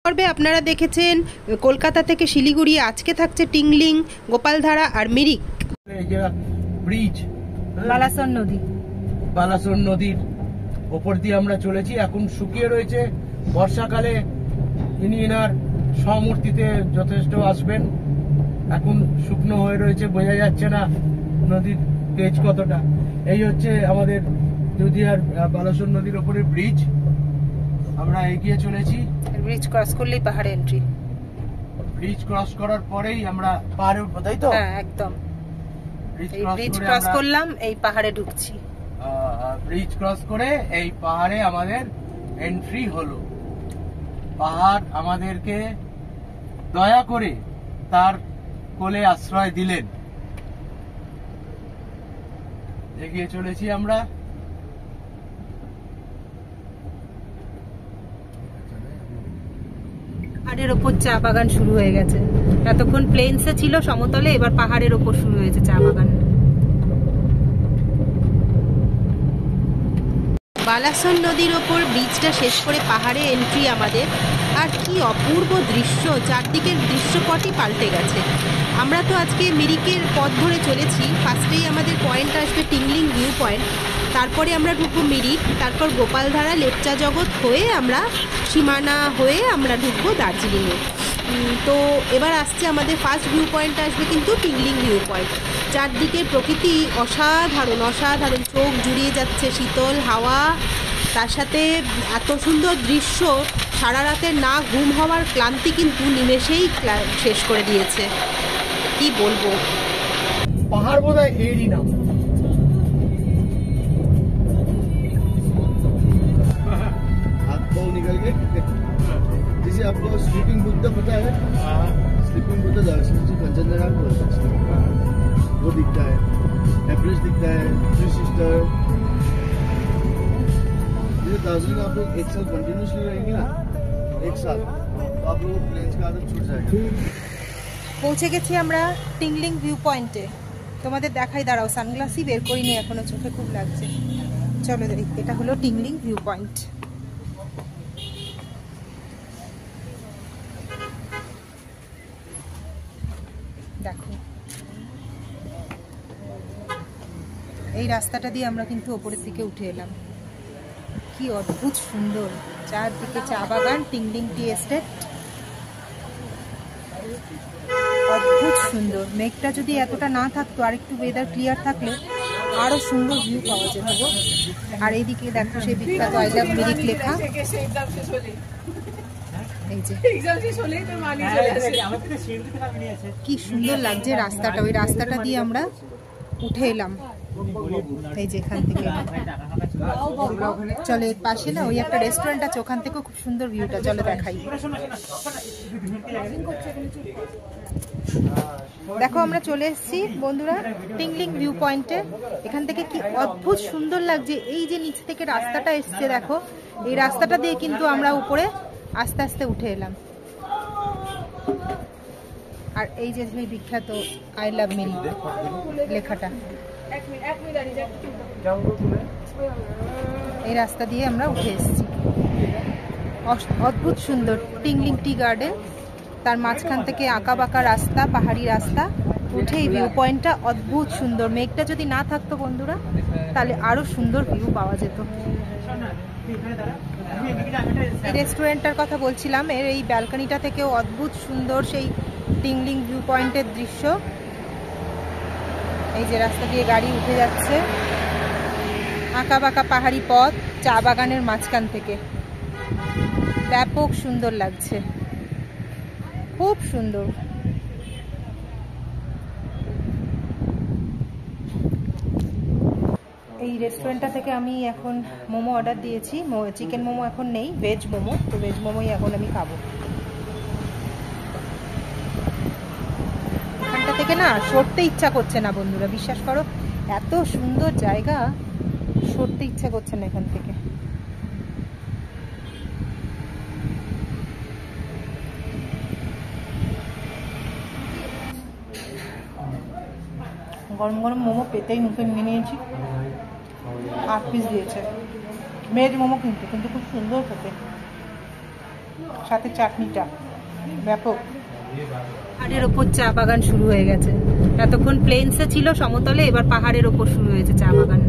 পর্বে আপনারা দেখেছেন কলকাতা থেকে শিলিগুড়ি, আজকে থাকছে টিংলিং, গোপালধারা আর মিরিক। ব্রিজ বালাসন নদীর ওপর দিয়ে আমরা চলেছি। এখন শুকিয়ে রয়েছে, বর্ষাকালে ইনার সমূর্তিতে যথেষ্ট আসবেন। এখন শুকনো হয়ে রয়েছে, বোঝা যাচ্ছে না নদীর তেজ কতটা। এই হচ্ছে আমাদের দুধিয়ার বালাসন নদীর ওপরে ব্রিজ। আমরা এগিয়ে চলেছি। ব্রিজ ক্রস করলেই পাহাড়ে এন্ট্রি। ব্রিজ ক্রস করার পরেই আমরা পাহাড়ে উঠবো, তাই তো? হ্যাঁ, একদম। ব্রিজ ক্রস করলাম, এই পাহাড়ে ঢুকছি। ব্রিজ ক্রস করে এই পাহাড়ে আমাদের এন্ট্রি হলো। পাহাড় আমাদেরকে দয়া করে তার কোলে আশ্রয় দিলেন। এগিয়ে চলেছি আমরা। পাহাড়ের ওপর চা বাগান শুরু হয়ে গেছে। এতক্ষণ প্লেনসে ছিল সমতলে, এবার পাহাড়ের ওপর শুরু হয়েছে চা বাগান। বালাসন নদীর ওপর ব্রিজটা শেষ করে পাহাড়ে এন্ট্রি আমাদের। আর কি অপূর্ব দৃশ্য, চারদিকের দৃশ্যপটই পাল্টে গেছে। আমরা তো আজকে মিরিকের পথ ধরে চলেছি। ফার্স্টেই আমাদের পয়েন্ট আসবে টিংলিং ভিউ পয়েন্ট, তারপরে আমরা ঢুকবো মিরিক, তারপর গোপালধারা, লেপচা জগৎ হয়ে আমরা সীমানা হয়ে আমরা ঢুকবো দার্জিলিংয়ে। তো এবার আসছে আমাদের ফার্স্ট ভিউ পয়েন্ট আসবে কিন্তু টিংলিং ভিউ পয়েন্ট। চারদিকের প্রকৃতি অসাধারণ অসাধারণ, চোখ জুড়িয়ে যাচ্ছে শীতল হাওয়া, তার সাথে এত সুন্দর দৃশ্য। সারা রাতের না ঘুম হওয়ার ক্লান্তি কিন্তু নিমেষেই শেষ করে দিয়েছে। কি বলবো, পাহাড় বোধহয় এরই নাম। हाथ पाँव निकल गए। जैसे आपको स्लीपिंग बुद्ध पता है? स्लीपिंग बुद्ध दार्जिलिंग से कंचनजंगा को वो दिखता है, एवरेस्ट दिखता है, थ्री सिस्टर। जैसे दार्जिलिंग आप लोग एक साल कंटिन्यूसली रहेंगे ना, एक साल, तो आप लोगों को प्लेन्स का आदत छूट जाएगा। পৌঁছে গেছি আমরা টিংলিং ভিউ পয়েন্টে। তোমাদের দেখাই, দাঁড়াও, সানগ্লাসই বের করিনি এখনো, চোখে খুব লাগছে। চলো দেখি, এটা হলো টিংলিং ভিউ পয়েন্ট। দেখো, এই রাস্তাটা দিয়ে আমরা কিন্তু ওপরের দিকে উঠে এলাম। কি অদ্ভুত সুন্দর, চারদিকে চা বাগান, টিংলিং টি এস্টেট, অদ্ভুত সুন্দর। মেঘটা যদি এতটা না থাকতো, আর একটু ওয়েদার ক্লিয়ার থাকলে আরো সুন্দর ভিউ পাওয়া যেত। আর এইদিকে দেখো সেই বিখ্যাত আই লাভ মিরিক লেখা। এই যে কি সুন্দর লাগছে রাস্তাটা, ওই রাস্তাটা দিয়ে আমরা উঠে এলাম। এই যে এখান থেকে চলে, পাশে না ওই একটা রেস্টুরেন্ট আছে, ওখান থেকেও খুব সুন্দর ভিউটা। চলো দেখাই। দেখো, আমরা চলে এসেছি বন্ধুরা টিংলিং ভিউ পয়েন্টে। এখান থেকে কি অদ্ভুত সুন্দর লাগছে। এই যে নিচ থেকে রাস্তাটা এসছে, দেখো এই রাস্তাটা দিয়ে কিন্তু আমরা উপরে আস্তে আস্তে উঠে এলাম। আর এই যে বিখ্যাত আই লাভ মিরিক লেখাটা, এই রাস্তা দিয়ে আমরা উঠে এসেছি। অদ্ভুত সুন্দর টিংলিং টি গার্ডেন, তার মাঝখান থেকে আঁকা বাঁকা রাস্তা, পাহাড়ি রাস্তা উঠে এই ভিউ পয়েন্টটা অদ্ভুত সুন্দর। মেঘটা যদি না থাকতো বন্ধুরা, তাহলে আরো সুন্দর ভিউ পাওয়া যেত। এই রেস্টুরেন্টটার কথা বলছিলাম, এর এই ব্যালকনিটা থেকেও অদ্ভুত সুন্দর সেই টিংলিং ভিউ পয়েন্টের দৃশ্য। এই যে রাস্তা দিয়ে গাড়ি উঠে যাচ্ছে, আঁকা বাঁকা পাহাড়ি পথ, চা বাগানের মাঝখান থেকে, ব্যাপক সুন্দর লাগছে, খুব সুন্দর। এই রেস্টুরেন্টটা থেকে আমি এখন মোমো অর্ডার দিয়েছি। চিকেন মোমো এখন নেই, ভেজ মোমো, তো ভেজ মোমোই এখন আমি খাবো। এখানটা থেকে না সরতে ইচ্ছা করছে না বন্ধুরা, বিশ্বাস করো, এত সুন্দর জায়গা, সরতে ইচ্ছা করছে না এখান থেকে। গরম গরম মোমো পেতেই মুখে নিয়ে নিয়েছি। 8 পিস দিয়েছে, ভেজ মোমো কিন্তু খুব সুন্দর খেতে। সাথে চাটনিটা ব্যাপক। পাহাড়ের ওপর চা বাগান শুরু হয়ে গেছে। এতক্ষণ প্লেনসে ছিল সমতলে, এবার পাহাড়ের ওপর শুরু হয়েছে চা বাগান।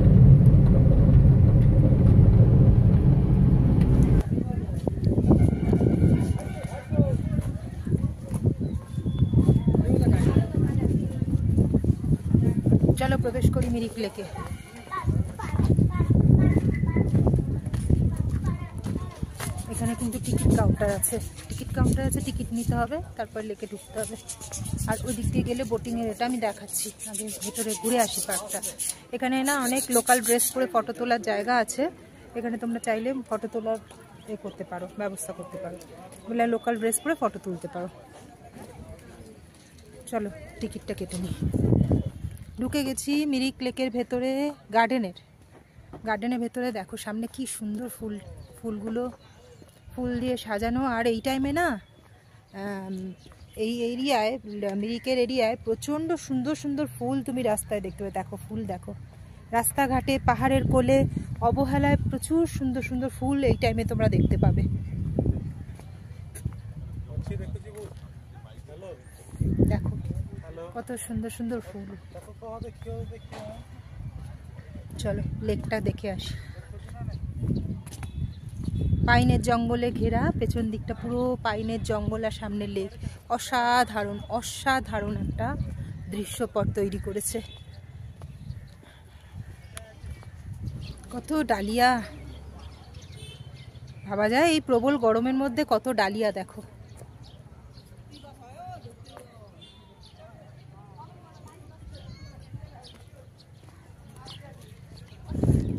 চলো প্রবেশ করি মিরিক লেকে। এখানে কিন্তু টিকিট কাউন্টার আছে, টিকিট নিতে হবে, তারপর লেকে ঢুকতে হবে। আর ওই দিক দিয়ে গেলে বোটিংয়ের, এটা আমি দেখাচ্ছি, আগে ভেতরে ঘুরে আসি পার্কটা। এখানে না অনেক লোকাল ড্রেস পরে ফটো তোলার জায়গা আছে, এখানে তোমরা চাইলে ফটো তোলার করতে পারো, ব্যবস্থা করতে পারো, বলে লোকাল ড্রেস পরে ফটো তুলতে পারো। চলো টিকিটটা কেটে নিই। ঢুকে গেছি মিরিক লেকের ভেতরে। গার্ডেনের ভেতরে দেখো সামনে কি সুন্দর ফুলগুলো ফুল দিয়ে সাজানো। আর এই টাইমে না এই এরিয়ায়, মিরিকের এরিয়ায় প্রচণ্ড সুন্দর সুন্দর ফুল তুমি রাস্তায় দেখতে পাবে। দেখো ফুল দেখো, রাস্তাঘাটে পাহাড়ের কোলে অবহেলায় প্রচুর সুন্দর সুন্দর ফুল এই টাইমে তোমরা দেখতে পাবে। দেখো কত সুন্দর সুন্দর ফুল। চলো লেকটা দেখে আসি। পাইনের জঙ্গলে ঘেরা, পেছন দিকটা পুরো পাইনের জঙ্গল আর সামনে লেক। অসাধারণ একটা দৃশ্যপট তৈরি করেছে। কত ডালিয়া, ভাবা যায় এই প্রবল গরমের মধ্যে কত ডালিয়া দেখো।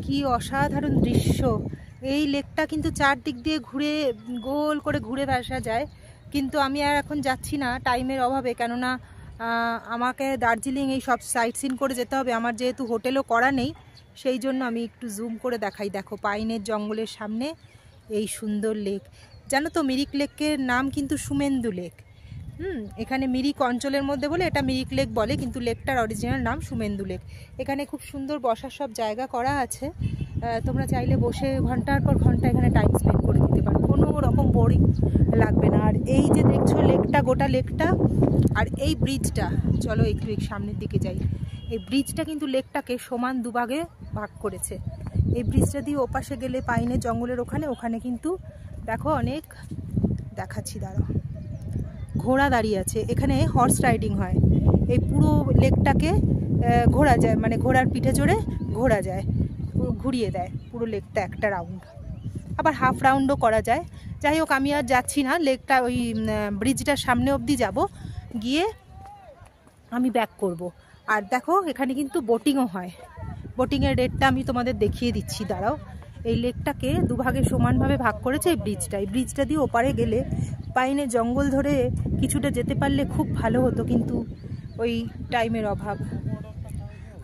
কি অসাধারণ দৃশ্য। এই লেকটা কিন্তু চারদিক দিয়ে ঘুরে গোল করে ঘুরে আসা যায়, কিন্তু আমি আর এখন যাচ্ছি না টাইমের অভাবে, কেননা আমাকে দার্জিলিং এই সব সাইট সিন করে যেতে হবে। আমার যেহেতু হোটেলও করা নেই, সেই জন্য আমি একটু জুম করে দেখাই। দেখো পাইনের জঙ্গলের সামনে এই সুন্দর লেক। জানো তো মিরিক লেকের নাম কিন্তু সুমেন্দু লেক। এখানে মিরিক অঞ্চলের মধ্যে বলে এটা মিরিক লেক বলে, কিন্তু লেকটার অরিজিনাল নাম সুমেন্দু লেক। এখানে খুব সুন্দর বসার সব জায়গা করা আছে, তোমরা চাইলে বসে ঘন্টার পর ঘন্টা এখানে টাইম স্পেন্ড করে দিতে পারো, কোনো রকম বোরিং লাগবে না। আর এই যে দেখছো লেকটা, গোটা লেকটা, আর এই ব্রিজটা, চলো একটু সামনের দিকে যাই। এই ব্রিজটা কিন্তু লেকটাকে সমান দুভাগে ভাগ করেছে। এই ব্রিজটা দিয়ে ওপাশে গেলে পাইনের জঙ্গলের ওখানে কিন্তু দেখো অনেক, দেখাচ্ছি দাঁড়াও, ঘোড়া দাঁড়িয়ে আছে। এখানে হর্স রাইডিং হয়। এই পুরো লেকটাকে ঘোরা যায়, মানে ঘোড়ার পিঠে চড়ে ঘোরা যায়, ঘুরিয়ে দেয় পুরো লেকটা একটা রাউন্ড, আবার হাফ রাউন্ডও করা যায়। যাই হোক আমি আর যাচ্ছি না, লেকটা ওই ব্রিজটার সামনে অবধি যাব, গিয়ে আমি ব্যাক করব। আর দেখো এখানে কিন্তু বোটিংও হয়। বোটিংয়ের রেটটা আমি তোমাদের দেখিয়ে দিচ্ছি, দাঁড়াও। এই লেকটাকে দুভাগে সমানভাবে ভাগ করেছে এই ব্রিজটা। এই ব্রিজটা দিয়ে ওপারে গেলে পাইনের জঙ্গল ধরে কিছুটা যেতে পারলে খুব ভালো হতো, কিন্তু ওই টাইমের অভাব।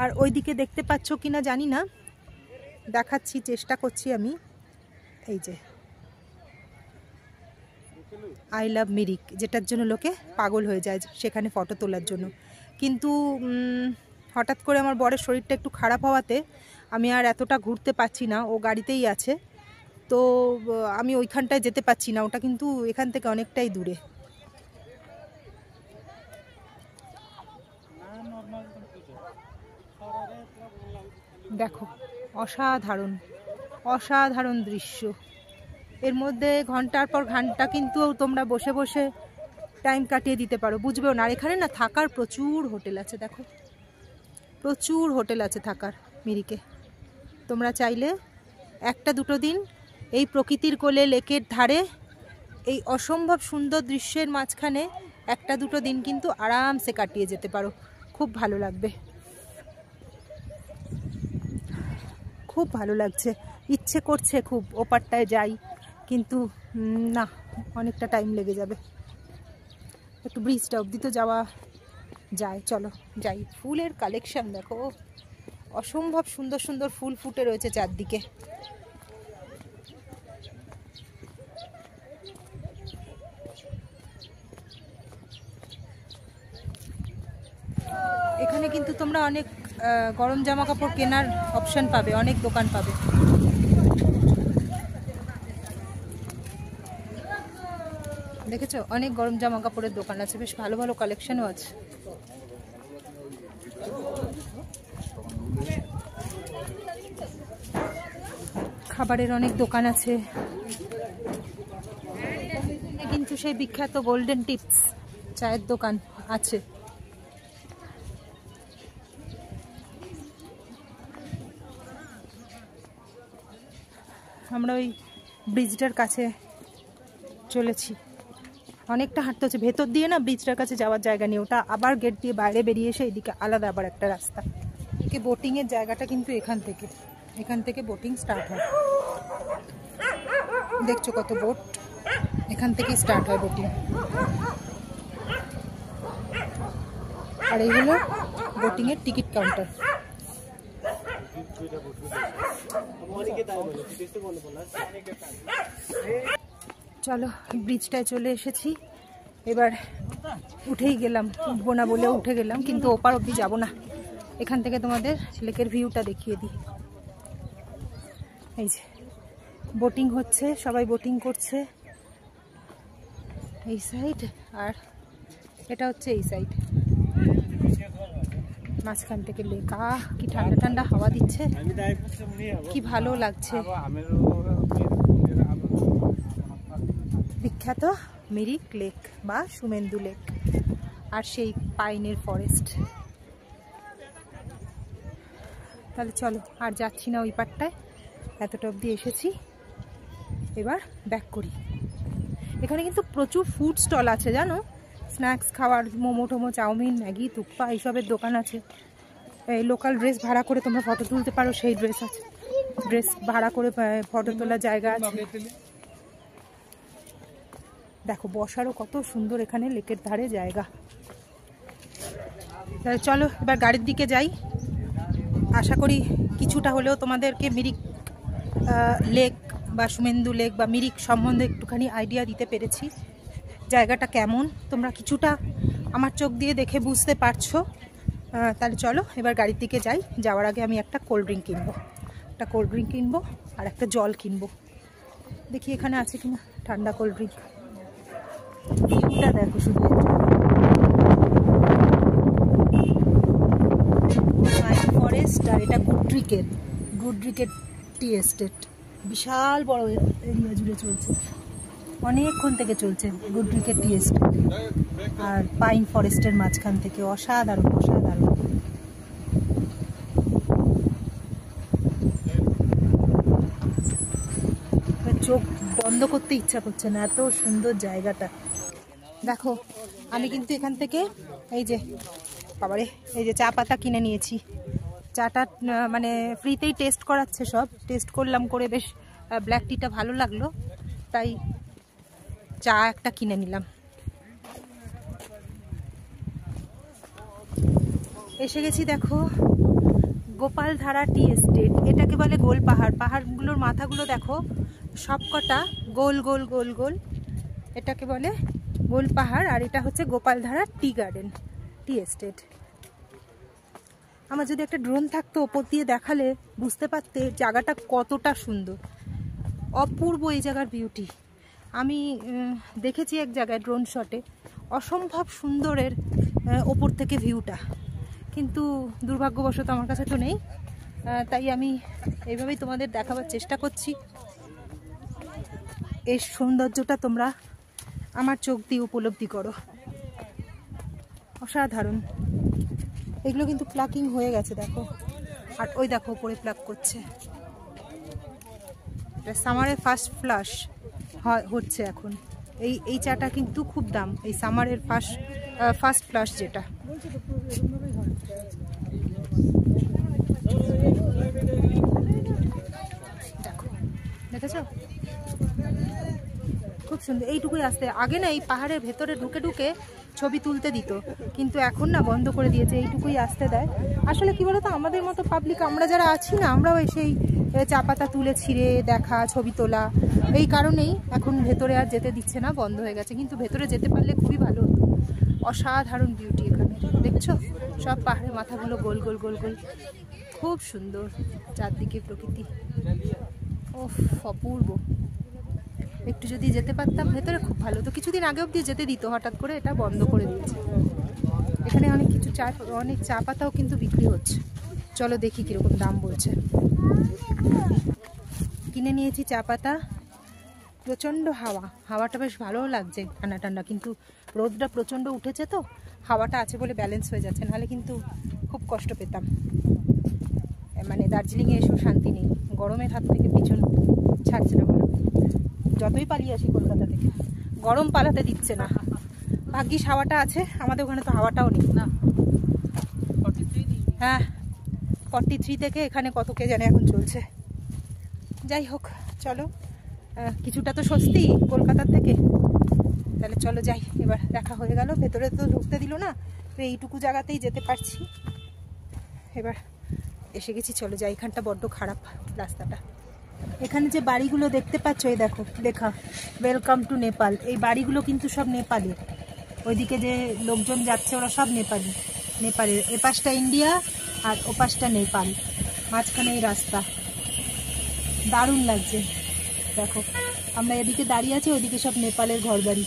আর ওইদিকে দেখতে পাচ্ছ কিনা জানি না, দেখাচ্ছি, চেষ্টা করছি আমি। এই যে আই লাভ মিরিক, যেটার জন্য লোকে পাগল হয়ে যায় সেখানে ফটো তোলার জন্য। কিন্তু হঠাৎ করে আমার বরের শরীরটা একটু খারাপ হওয়াতে আমি আর এতটা ঘুরতে পারছি না। ও গাড়িতেই আছে, তো আমি ওইখানটায় যেতে পারছি না। ওটা কিন্তু এখান থেকে অনেকটাই দূরে। দেখো অসাধারণ দৃশ্য। এর মধ্যে ঘন্টার পর ঘন্টা কিন্তু তোমরা বসে বসে টাইম কাটিয়ে দিতে পারো, বুঝবেও না। আর এখানে না থাকার প্রচুর হোটেল আছে, দেখো প্রচুর হোটেল আছে থাকার মিরিকে। তোমরা চাইলে একটা দুটো দিন এই প্রকৃতির কোলে, লেকের ধারে, এই অসম্ভব সুন্দর দৃশ্যের মাঝখানে একটা দুটো দিন কিন্তু আরামসে কাটিয়ে যেতে পারো, খুব ভালো লাগবে। খুব ভালো লাগছে, ইচ্ছে করছে খুব ওপারটায় যাই, কিন্তু না, অনেকটা টাইম লেগে যাবে। একটু ব্রিজটা অবধি তো যাওয়া যায়, চলো যাই। ফুলের কালেকশন দেখো, অসম্ভব সুন্দর সুন্দর ফুল ফুটে রয়েছে চারদিকে। এখানে কিন্তু তোমরা অনেক গরম জামা কাপড় কেনার অপশন পাবে, অনেক দোকান পাবে। দেখেছো অনেক গরম জামা কাপড়ের দোকান আছে, বেশ ভালো ভালো কালেকশনও আছে। খাবারের অনেক দোকান আছে, কিন্তু সেই বিখ্যাত গোল্ডেন টিপস চায়ের দোকান আছে। আমরা ওই ব্রিজটার কাছে চলেছি, অনেকটা হাঁটতে হচ্ছে ভেতর দিয়ে না, ব্রিজটার কাছে যাওয়ার জায়গা নেই, ওটা আবার গেট দিয়ে বাইরে বেরিয়ে এসে এদিকে আলাদা আবার একটা রাস্তা। বোটিং এর জায়গাটা কিন্তু এখান থেকে বোটিং স্টার্ট হয়। দেখছো কত বোট, এখান থেকে স্টার্ট হয় বোটিং। আর এই হলো বোটিং এর টিকিট কাউন্টার। চলো ব্রিজটায় চলে এসেছি, এবার উঠেই গেলাম, উঠবো না বলে উঠে গেলাম, কিন্তু ওপার অব্দি যাবো না, এখান থেকে তোমাদের লেকের ভিউটা দেখিয়ে দিই। এই যে বোটিং হচ্ছে, সবাই বোটিং করছে এই সাইড, আর এটা হচ্ছে এই সাইড। মাঝখান থেকে লেক, কি ঠান্ডা ঠান্ডা হাওয়া দিচ্ছে, কি ভালো লাগছে। বিখ্যাত মিরিক লেক বা সুমেন্দু লেক, আর সেই পাইনের ফরেস্ট। তাহলে চলো, আর যাচ্ছি না ওই পারটায়, এতটা অবধি এসেছি, এবার ব্যাক করি। এখানে কিন্তু প্রচুর ফুড স্টল আছে জানো, স্ন্যাক্স খাওয়ার, মোমো টোমো, চাউমিন, ম্যাগি, তুপ্পা এইসবের দোকান আছে। এই লোকাল ড্রেস ভাড়া করে তোমরা ফটো তুলতে পারো, সেই ড্রেস আছে, ড্রেস ভাড়া করে ফটো তোলার জায়গা আছে। দেখো বসারও কত সুন্দর এখানে লেকের ধারে জায়গা। তাহলে চলো এবার গাড়ির দিকে যাই। আশা করি কিছুটা হলেও তোমাদেরকে মিরিক লেক বা সুমেন্দু লেক বা মিরিক সম্বন্ধে একটুখানি আইডিয়া দিতে পেরেছি, জায়গাটা কেমন তোমরা কিছুটা আমার চোখ দিয়ে দেখে বুঝতে পারছো। তাহলে চলো এবার গাড়ির দিকে যাই। যাওয়ার আগে আমি একটা কোল্ড ড্রিঙ্ক কিনবো, আর একটা জল কিনবো। দেখি এখানে আছে কিনা ঠান্ডা কোল্ড ড্রিঙ্ক। ভিউটা দেখো শুধু, পাইন ফরেস্ট, আর এটা গুড্রিকের টি এস্টেট, বিশাল বড় এরিয়া জুড়ে চলছে, অনেকক্ষণ থেকে চলছে গুড্রিকের টি এস্টেট আর পাইন ফরেস্টের মাঝখান থেকে। অসাধারণ অসাধারণ। চোখ বন্ধ করতে ইচ্ছা করছে না, এত সুন্দর জায়গাটা। দেখো আমি কিন্তু এখান থেকে এই যে বাবারে, এই যে চা পাতা কিনে নিয়েছি। চাটা মানে ফ্রিতেই টেস্ট করাচ্ছে, সব টেস্ট করলাম, করে বেশ ব্ল্যাক টিটা ভালো লাগলো, তাই চা একটা কিনে নিলাম। এসে গেছি দেখো গোপালধারা টি এস্টেট, এটাকে বলে গোল পাহাড়। পাহাড়গুলোর মাথাগুলো দেখো সবকটা গোল গোল গোল গোল, এটাকে বলে গোল পাহাড়। আর এটা হচ্ছে Gopaldhara tea garden, tea estate. আমার যদি একটা ড্রোন থাকতো, ওপর দিয়ে দেখালে বুঝতে পারতে জায়গাটা কতটা সুন্দর, অপূর্ব এই জায়গার বিউটি। আমি দেখেছি এক জায়গায় ড্রোন শটে, অসম্ভব সুন্দরের ওপর থেকে ভিউটা, কিন্তু দুর্ভাগ্যবশত আমার কাছে তো নেই, তাই আমি এইভাবেই তোমাদের দেখাবার চেষ্টা করছি। এই সৌন্দর্যটা তোমরা আমার চোখ দিয়ে উপলব্ধি করো, অসাধারণ। এগুলো কিন্তু প্লাকিং হয়ে গেছে দেখো, আর ওই দেখো উপরে প্লাক করছে। সামারের ফার্স্ট ফ্লাশ হচ্ছে এখন। এই চাটা কিন্তু খুব দাম, এই সামারের ফার্স্ট ফ্লাশ যেটা। দেখো দেখেছো খুব সুন্দর। এইটুকুই আসতে আগে না এই পাহাড়ের ভেতরে ঢুকে ঢুকে ছবি তুলতে দিত, কিন্তু এখন না বন্ধ করে দিয়েছে, এইটুকুই আসতে দেয়। আসলে কি বলতো, আমাদের মতো পাবলিক আমরা যারা আছি না, আমরাও সেই চা পাতা তুলে ছিঁড়ে দেখা, ছবি তোলা, এই কারণেই এখন ভেতরে আর যেতে দিচ্ছে না, বন্ধ হয়ে গেছে। কিন্তু ভেতরে যেতে পারলে খুবই ভালো হতো। অসাধারণ বিউটি এখানে, দেখছো সব পাহাড়ের মাথাগুলো গোল গোল গোল গোল, খুব সুন্দর চারদিকে প্রকৃতি, ওফ অপূর্ব। একটু যদি যেতে পারতাম ভেতরে খুব ভালো। তো কিছুদিন আগে অবধি যেতে দিত, হঠাৎ করে এটা বন্ধ করে দিয়েছে। এখানে অনেক চা পাতাও কিন্তু বিক্রি হচ্ছে। চলো দেখি কীরকম দাম বলছে। কিনে নিয়েছি চা পাতা। প্রচণ্ড হাওয়াটা বেশ ভালোও লাগছে, ঠান্ডা ঠান্ডা, কিন্তু রোদটা প্রচণ্ড উঠেছে তো হাওয়াটা আছে বলে ব্যালেন্স হয়ে যাচ্ছে, নাহলে কিন্তু খুব কষ্ট পেতাম। মানে দার্জিলিংয়ে এসেও শান্তি নেই, গরমের হাত থেকে পিছন ছাড়ছে না। বলো, যতই পালিয়ে আসি কলকাতা থেকে গরম পালাতে দিচ্ছে না। ভাগ্যিস হাওয়াটা আছে, আমাদের ওখানে তো হাওয়াটাও নেই না। হ্যাঁ, 43 থেকে এখানে কত কে জানে এখন চলছে। যাই হোক, চলো, কিছুটা তো স্বস্তি কলকাতার থেকে। তাহলে চলো যাই, এবার দেখা হয়ে গেল। ভেতরে তো ঢুকতে দিল না, তো এইটুকু জায়গাতেই যেতে পারছি। এবার এসে গেছি, চলো যাই। এখানটা বড্ড খারাপ রাস্তাটা। এখানে যে বাড়িগুলো দেখতে পাচ্ছ, এই দেখো লেখা ওয়েলকাম টু নেপাল। এই বাড়িগুলো কিন্তু সব নেপালি। ওইদিকে যে লোকজন যাচ্ছে ওরা সব নেপালের। এ পাশটা ইন্ডিয়া আর ও পাশটা নেপাল, মাঝখানে এই রাস্তা। দারুণ লাগছে। দেখো, আমরা এদিকে দাঁড়িয়ে আছি, ওইদিকে সব নেপালের ঘরবাড়ি।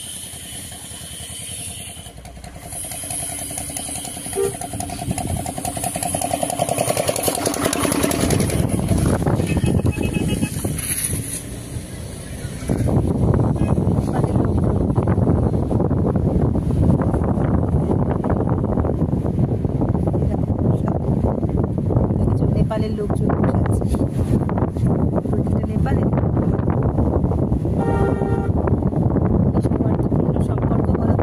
নেপালের লোকজন বসে আছে, নেপালে সম্পর্ক বলা।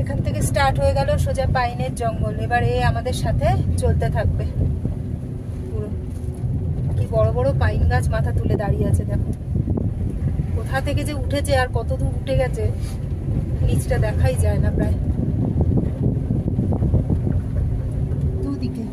এখান থেকে স্টার্ট হয়ে গেল সোজা পাইনের জঙ্গল। এবারে আমাদের সাথে চলতে থাকবে। পুরো কি বড় বড় পাইন গাছ মাথা তুলে দাঁড়িয়ে আছে। দেখো কোথা থেকে যে উঠেছে আর কত দূর উঠে গেছে, নিচটা দেখাই যায় না প্রায়। দুদিকে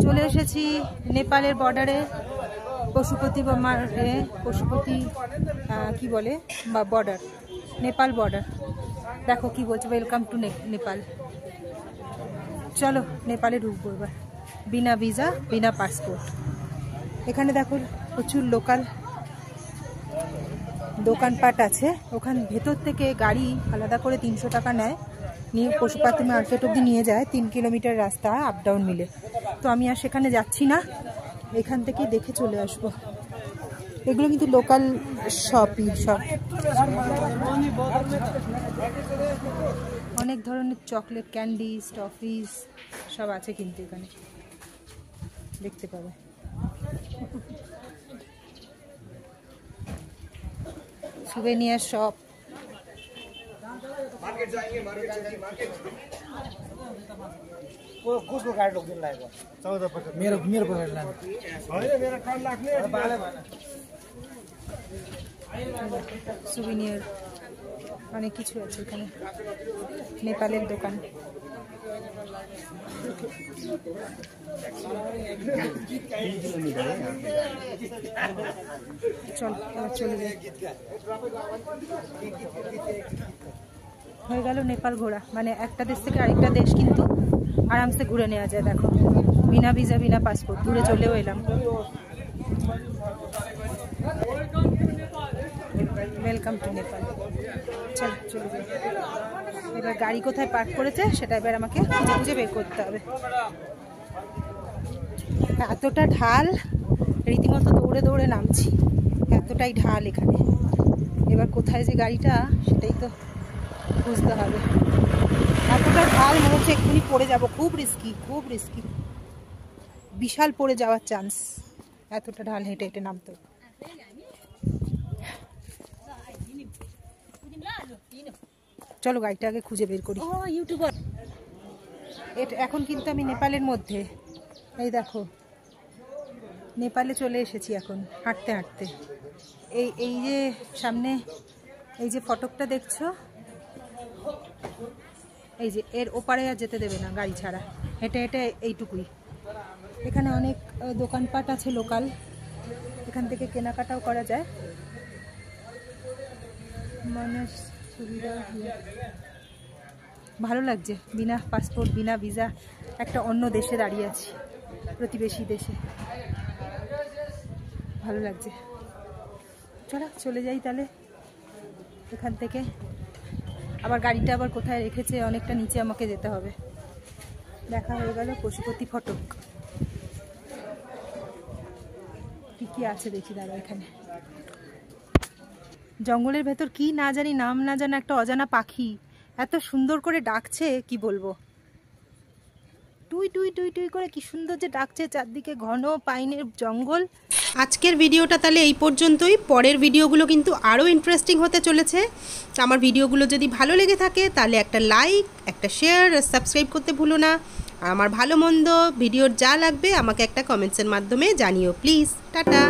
চলে এসেছি নেপালের বর্ডারে। পশুপতি কি বলে বা বর্ডার, নেপাল বর্ডার। দেখো কি বলছে, ওয়েলকাম টু নেপাল। চলো নেপালে ঢুকবো এবার, বিনা ভিসা বিনা পাসপোর্ট। এখানে দেখো প্রচুর লোকাল দোকানপাট আছে। ওখান ভেতর থেকে গাড়ি আলাদা করে 300 টাকা নেয়, নিয়ে পশুপাতি মার্কেট অব্দি নিয়ে যায়। 3 কিলোমিটার রাস্তা আপ ডাউন মিলে। তো আমি আর সেখানে যাচ্ছি না, এখান থেকে দেখে চলে আসব। এগুলো কিন্তু লোকাল শপই সব। অনেক ধরনের চকলেট, ক্যান্ডি, টফিস সব আছে কিন্তু এখানে দেখতে পাবে। Souvenir shop. সুভিনিয়ার অনেক কিছু আছে এখানে, নেপালের দোকান। চল চলে যাই। হয়ে গেল নেপাল ঘোরা, মানে একটা দেশ থেকে আরেকটা দেশ কিন্তু আরামসে ঘুরে নেওয়া যায়। দেখো বিনা ভিসা বিনা পাসপোর্ট, ঘুরে চলেও এলাম। Welcome to Nepal. চল চলে যাই। এবার গাড়ি কোথায় পার্ক করেছে সেটা এবার আমাকে খুঁজে খুঁজে বের করতে হবে। এতটা ঢাল, রীতিমতো দৌড়ে দৌড়ে নামছি, এতটাই ঢাল এখানে। এবার কোথায় যে গাড়িটা সেটাই তো বুঝতে হবে। এতটা ঢাল, মনে হচ্ছে এক্ষুনি পড়ে যাব। খুব রিস্কি, খুব রিস্কি, বিশাল পড়ে যাওয়ার চান্স। এতটা ঢাল হেঁটে হেঁটে নামতে। চলো গাড়িটা আগে খুঁজে বের করি। ইউটিউবার এখন কিন্তু আমি নেপালের মধ্যে, এই দেখো নেপালে চলে এসেছি এখন হাঁটতে হাঁটতে। এই যে সামনে এই যে ফটকটা দেখছো, এই যে এর ওপারে আর যেতে দেবে না গাড়ি ছাড়া, হেঁটে হেঁটে এইটুকুই। এখানে অনেক দোকানপাট আছে লোকাল, এখান থেকে কেনাকাটাও করা যায়। মানুষ সুবিধা ভালো লাগছে, বিনা পাসপোর্ট বিনা ভিসা একটা অন্য দেশে দাঁড়িয়ে আছি, প্রতিবেশী দেশে, ভালো লাগছে। চলে যাই তাহলে এখান থেকে। আবার গাড়িটা আবার কোথায় রেখেছে, অনেকটা নিচে আমাকে যেতে হবে। দেখা হয়ে গেল পশুপতি ফটক। কি আছে দেখি দাঁড়া। এখানে জঙ্গলের ভেতর কি না জানি, নাম না জানা একটা অজানা পাখি এত সুন্দর করে ডাকছে, কি বলবো, টুই টুই টুই টুই করে কি সুন্দর যে ডাকছে। চারদিকে ঘন পাইনের জঙ্গল। আজকের ভিডিওটা তাহলে এই পর্যন্তই। পরের ভিডিওগুলো কিন্তু আরও ইন্টারেস্টিং হতে চলেছে। আমার ভিডিওগুলো যদি ভালো লেগে থাকে তাহলে একটা লাইক, একটা শেয়ার, সাবস্ক্রাইব করতে ভুলো না। আর আমার ভালো মন্দ ভিডিওর যা লাগবে আমাকে একটা কমেন্টসের মাধ্যমে জানিও প্লিজ। টাটা।